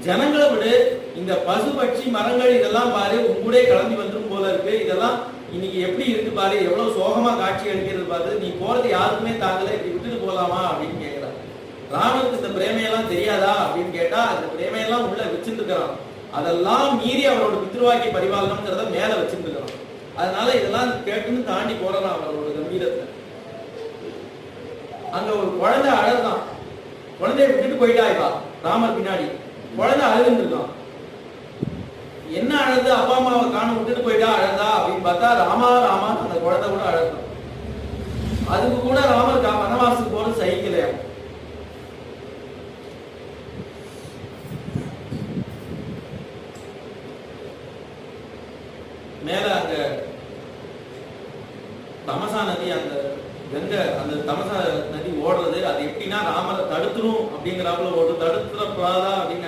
ஜனங்களை விட இந்த பசு பட்சி மரங்கள் இதெல்லாம் பாரு உங்கூட கிளம்பி வந்துடும் போல இருக்கு, இதெல்லாம் இன்னைக்கு எப்படி இருக்கு பாரு, எவ்வளவு சோகமா காட்சி அளிக்கிறது பாரு, நீ போறது யாருக்குமே தாங்கல, இப்படி விட்டுட்டு போலாமா அப்படின்னு கேட்கிறான். ராமனுக்கு இந்த பிரேமையெல்லாம் தெரியாதா அப்படின்னு கேட்டா அந்த பிரேமையெல்லாம் உள்ள வச்சுட்டு இருக்கிறான். அதெல்லாம் மீறி அவரோட பித்ருவாக்கிய பரிபாலனம்ங்கிறத மேல வச்சுட்டு இருக்கிறான். அதனால இதெல்லாம் கேட்டுன்னு தாண்டி போறான் அவரோட கம்பீரத்தை. அங்க ஒரு குழந்தை அழகுதான், குழந்தைய விட்டுட்டு போயிட்டா இவா ராமர் பின்னாடி. குழந்தை அழுதுன்னு இருக்கான். என்ன அழுது, அப்பா அம்மாவை காண விட்டுட்டு போயிட்டா அழகா அப்படின்னு பார்த்தா ராமா ராமா அந்த குழந்தை கூட அழகான். அதுக்கு கூட ராமர் வனவாசத்துக்கு போறது சகிக்கலையா. மேல அங்க தமசா நதி, அந்த கங்கை, அந்த தமசா நதி ஓடுறது, அது எப்படின்னா ராமரை தடுத்துரும் அப்படிங்கிறாப்புல ஓடு, தடுத்துடக்கூடாதா அப்படின்னு